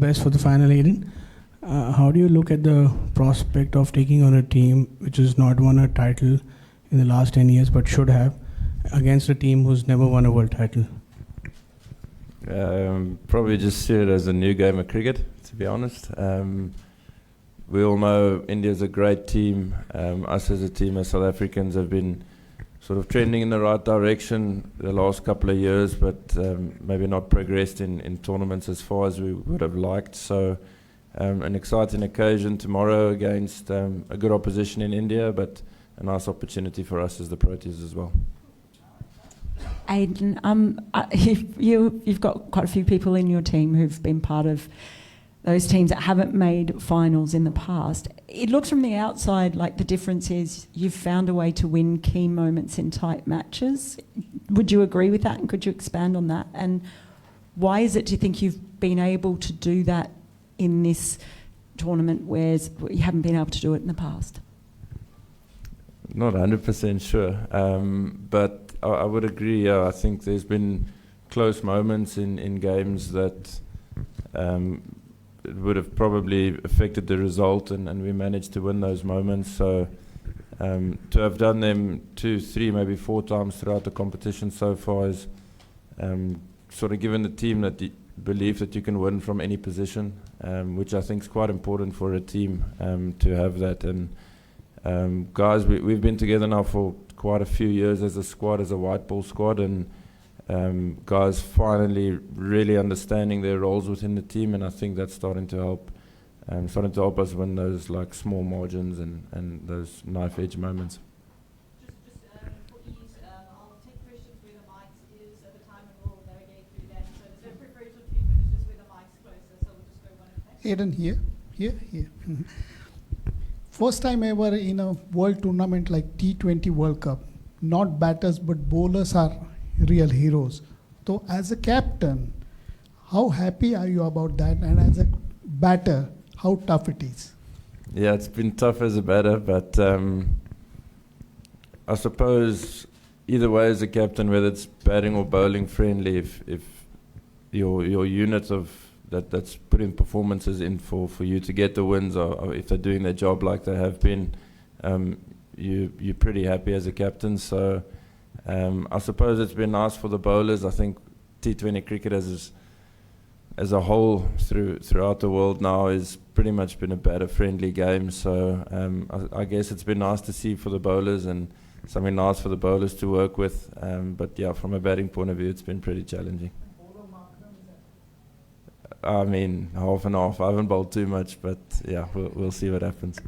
Best for the final, Aiden. How do you look at the prospect of taking on a team which has not won a title in the last 10 years but should have, against a team who's never won a world title? Probably just see it as a new game of cricket, to be honest. We all know India's a great team. Us as a team, as South Africans, have been sort of trending in the right direction the last couple of years, but maybe not progressed in tournaments as far as we would have liked. So an exciting occasion tomorrow against a good opposition in India, but a nice opportunity for us as the Proteas as well. Aiden, you've got quite a few people in your team who've been part of those teams that haven't made finals in the past. It looks from the outside like the difference is you've found a way to win key moments in tight matches. Would you agree with that, and could you expand on that? And why is it, do you think, you've been able to do that in this tournament whereas you haven't been able to do it in the past? Not 100% sure, but I would agree. I think there's been close moments in games that it would have probably affected the result, and we managed to win those moments. So to have done them 2, 3, maybe 4 times throughout the competition so far is sort of given the team that belief that you can win from any position, which I think is quite important for a team to have that. And guys, we've been together now for quite a few years as a squad, as a white ball squad, and guys finally really understanding their roles within the team, and I think that's starting to help us win those like small margins and those knife edge moments. For ease, I'll take questions where the mic is at the time, and we'll navigate through that. So there's no preferential treatment, it's just where the mic's closer, so we'll just go one at a time. Aiden, here. First time ever in a world tournament like T20 World Cup, not batters but bowlers are real heroes. So as a captain, how happy are you about that? And as a batter, how tough it is? Yeah, it's been tough as a batter, but I suppose either way as a captain, whether it's batting or bowling friendly, if your unit of that's putting performances in for you to get the wins, or if they're doing their job like they have been, you're pretty happy as a captain. So I suppose it's been nice for the bowlers. I think T20 cricket as a whole throughout the world now is pretty much been a batter-friendly game. So I guess it's been nice to see for the bowlers and something nice for the bowlers to work with. But yeah, from a batting point of view, it's been pretty challenging. I mean, half and half. I haven't bowled too much, but yeah, we'll see what happens.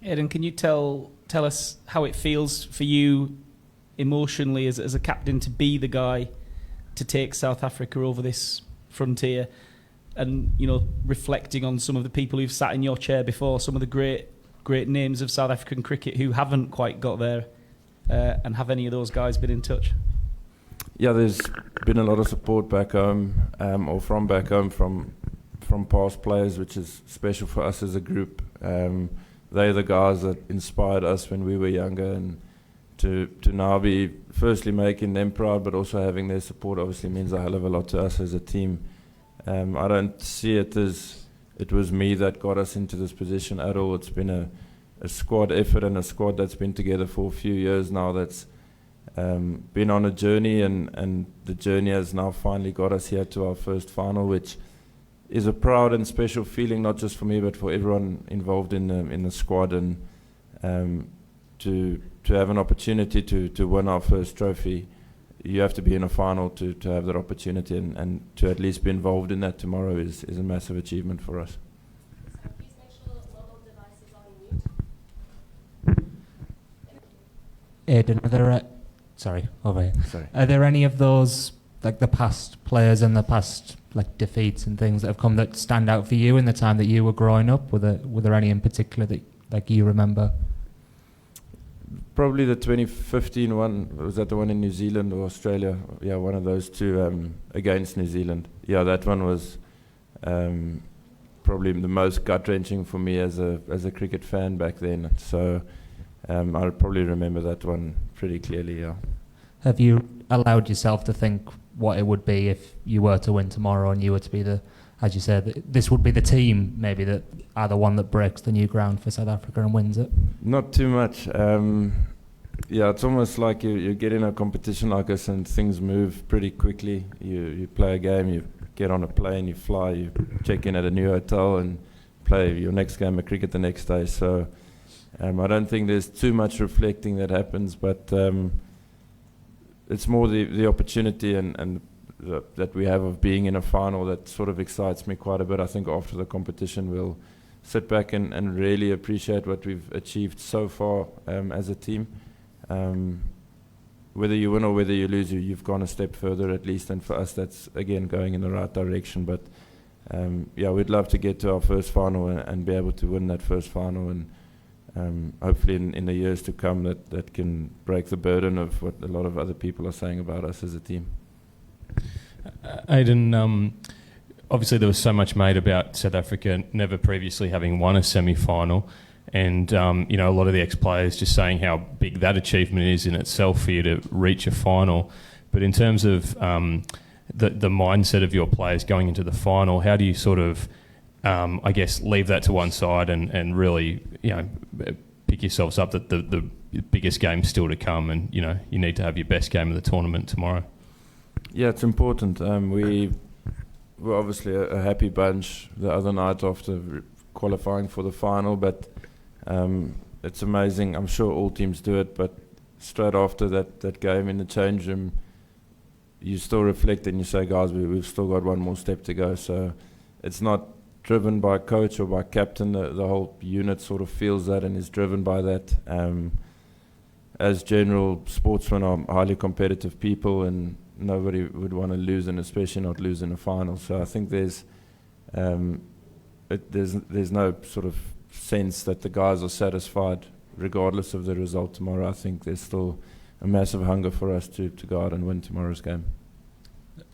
Aiden, can you tell us how it feels for you emotionally as a captain to be the guy to take South Africa over this frontier, and reflecting on some of the people who've sat in your chair before, some of the great names of South African cricket who haven't quite got there, and have any of those guys been in touch? Yeah, there's been a lot of support back home, or from back home from past players, which is special for us as a group. They're the guys that inspired us when we were younger, and to now be firstly making them proud, but also having their support obviously means a hell of a lot to us as a team. I don't see it as it was me that got us into this position at all. It's been a squad effort, and a squad that's been together for a few years now, that's been on a journey, and the journey has now finally got us here to our first final, which is a proud and special feeling, not just for me but for everyone involved in the squad. And to have an opportunity to win our first trophy, you have to be in a final to have that opportunity, and to at least be involved in that tomorrow is a massive achievement for us. Please make sure mobile devices are on mute. Aiden, are there any of those, like the past players and the past like defeats and things that have come that stand out for you in the time that you were growing up? Were there any in particular that like you remember? Probably the 2015 one. Was that the one in New Zealand or Australia? Yeah, one of those two against New Zealand. Yeah, that one was probably the most gut-wrenching for me as a cricket fan back then. So I probably remember that one pretty clearly. Yeah. Have you allowed yourself to think what it would be if you were to win tomorrow and you were to be the, as you said, this would be the team maybe that are the one that breaks the new ground for South Africa and wins it? Not too much. Yeah, it's almost like you get in a competition like this and things move pretty quickly. You play a game, you get on a plane, you fly, you check in at a new hotel and play your next game of cricket the next day. So I don't think there's too much reflecting that happens, but it's more the opportunity and that we have of being in a final that sort of excites me quite a bit. I think after the competition we'll sit back and really appreciate what we've achieved so far as a team. Whether you win or whether you lose, you've gone a step further at least, and for us that's again going in the right direction. But yeah, we'd love to get to our first final and be able to win that first final, and hopefully in the years to come that can break the burden of what a lot of other people are saying about us as a team. Aiden, obviously there was so much made about South Africa never previously having won a semi-final, and you know, a lot of the ex-players just saying how big that achievement is in itself for you to reach a final. But in terms of the mindset of your players going into the final, how do you sort of, I guess, leave that to one side and really, you know, pick yourselves up that the biggest game's still to come, and you know, you need to have your best game of the tournament tomorrow? Yeah, it's important. We were obviously a happy bunch the other night after qualifying for the final, but it's amazing. I'm sure all teams do it, but straight after that game in the change room, you still reflect and you say, guys, we've still got one more step to go. So it's not driven by coach or by captain. The whole unit sort of feels that and is driven by that. As general sportsmen are highly competitive people, and nobody would want to lose, and especially not lose in a final. So I think there's no sort of sense that the guys are satisfied regardless of the result tomorrow. I think there's still a massive hunger for us to go out and win tomorrow's game.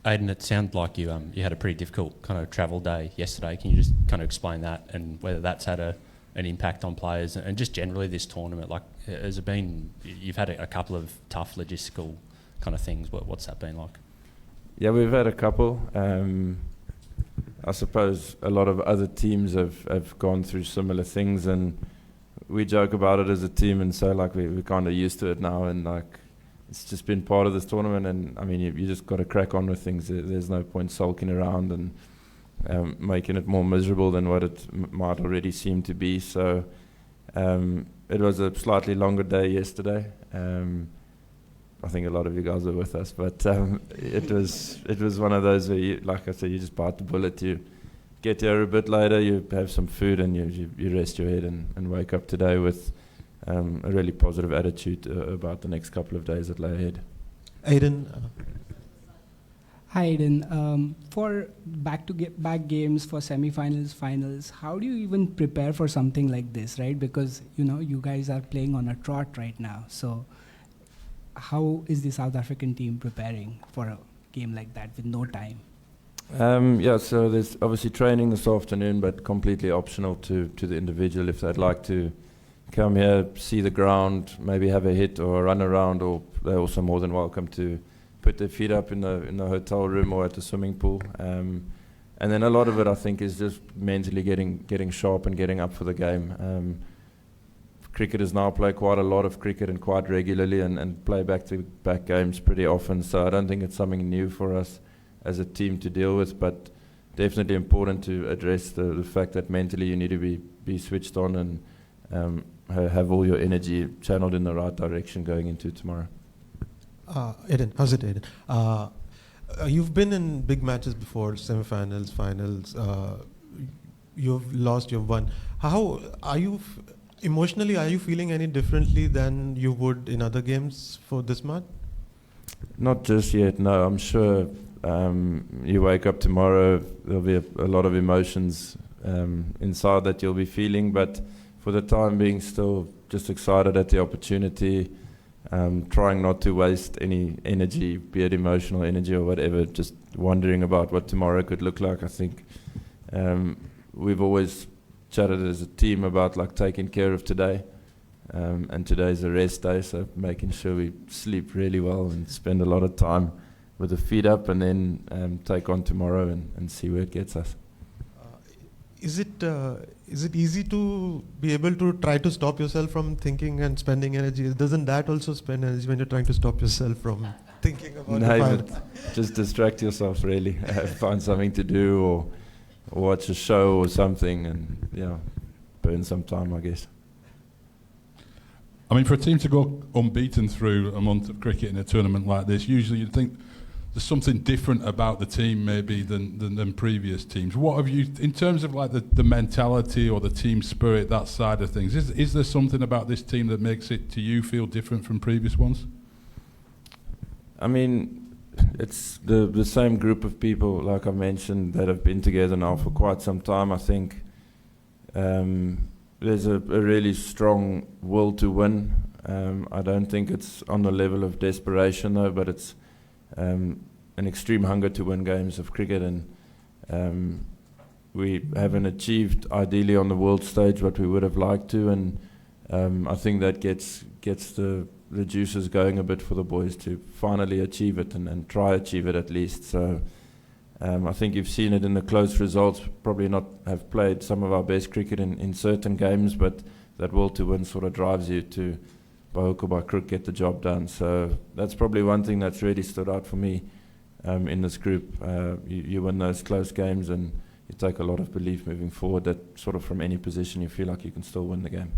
Aiden, it sounded like you had a pretty difficult kind of travel day yesterday. Can you just kind of explain that and whether that's had an impact on players and just generally this tournament? Like, has it been, you've had a couple of tough logistical kind of things. What's that been like? Yeah, we've had a couple. I suppose a lot of other teams have gone through similar things, and we joke about it as a team and say like we're kind of used to it now, and like it's just been part of this tournament. And I mean, you just got to crack on with things. There's no point sulking around and making it more miserable than what it might already seem to be. So it was a slightly longer day yesterday. I think a lot of you guys were with us, but it was one of those where, you, like I said, you just bite the bullet. You get here a bit later, you have some food, and you rest your head and wake up today with a really positive attitude about the next couple of days that lay ahead. Aiden. Hi Aiden. For back games, for semi-finals, finals, how do you even prepare for something like this, right? Because you know you guys are playing on a trot right now, so how is the South African team preparing for a game like that with no time? Yeah, so there's obviously training this afternoon, but completely optional to the individual. If they'd like to come here, see the ground, maybe have a hit or a run around, or they're also more than welcome to put their feet up in the hotel room or at the swimming pool. And then a lot of it, I think, is just mentally getting sharp and getting up for the game. Cricketers now play quite a lot of cricket and quite regularly and play back-to-back games pretty often, so I don't think it's something new for us as a team to deal with, but definitely important to address the fact that mentally you need to be switched on and have all your energy channeled in the right direction going into tomorrow. Aiden, how's it, Aiden? You've been in big matches before, semi-finals, finals. You've lost, you've won. How are you... Emotionally, are you feeling any differently than you would in other games for this match? Not just yet, no. I'm sure you wake up tomorrow, there'll be a lot of emotions inside that you'll be feeling, but for the time being, still just excited at the opportunity, trying not to waste any energy, be it emotional energy or whatever, just wondering about what tomorrow could look like. I think we've always chatted as a team about like taking care of today, and today's a rest day, so making sure we sleep really well and spend a lot of time with the feet up, and then take on tomorrow and see where it gets us. Is it easy to be able to try to stop yourself from thinking and spending energy? Doesn't that also spend energy when you're trying to stop yourself from thinking about the final? Just distract yourself, really. Find something to do, or watch a show or something, and burn some time, I guess. I mean, for a team to go unbeaten through a month of cricket in a tournament like this, usually you'd think there's something different about the team maybe than previous teams. What have you, in terms of like the mentality or the team spirit, that side of things, is there something about this team that makes it, to you, feel different from previous ones? I mean, it's the same group of people, like I mentioned, that have been together now for quite some time. I think there's a really strong will to win. I don't think it's on the level of desperation though, but it's an extreme hunger to win games of cricket, and we haven't achieved ideally on the world stage what we would have liked to, and I think that gets the juices going a bit for the boys to finally achieve it and try achieve it at least. So I think you've seen it in the close results, probably not have played some of our best cricket in certain games, but that will to win sort of drives you to, by hook or by crook, get the job done. So that's probably one thing that's really stood out for me in this group. You win those close games and you take a lot of belief moving forward that sort of from any position you feel like you can still win the game.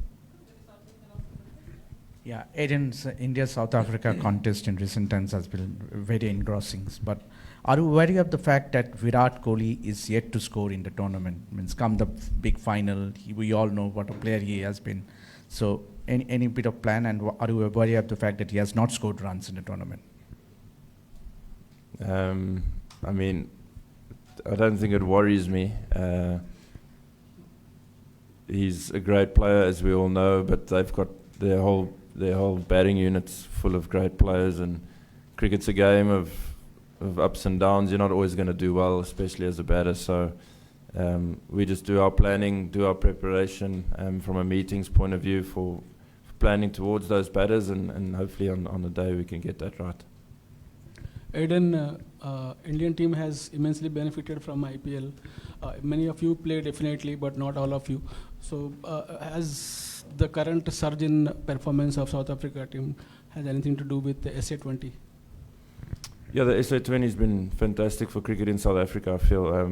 Yeah, Aiden's India-South Africa contest in recent times has been very engrossing. But are you wary of the fact that Virat Kohli is yet to score in the tournament? Means come the big final, we all know what a player he has been. So any bit of plan, and are you wary of the fact that he has not scored runs in the tournament? I mean, I don't think it worries me. He's a great player, as we all know, but they've got their whole batting unit's full of great players, and cricket's a game of ups and downs. You're not always going to do well, especially as a batter. So we just do our planning, do our preparation from a meetings point of view for planning towards those batters, and hopefully on the day we can get that right. Aiden, Indian team has immensely benefited from IPL. Many of you play definitely, but not all of you. So has the current surge in performance of South Africa team has anything to do with the SA20? Yeah, the SA20 has been fantastic for cricket in South Africa. I feel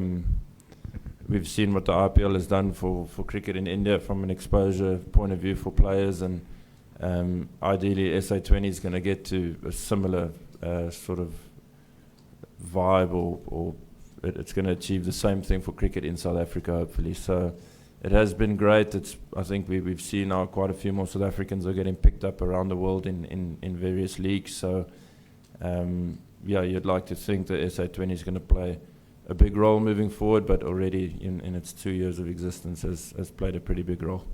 we've seen what the IPL has done for cricket in India from an exposure point of view for players, and ideally SA20 is going to get to a similar sort of vibe, or it's going to achieve the same thing for cricket in South Africa, hopefully. So it has been great. I think we've seen now quite a few more South Africans are getting picked up around the world in various leagues. So yeah, you'd like to think that SA20 is going to play a big role moving forward, but already in its 2 years of existence has played a pretty big role.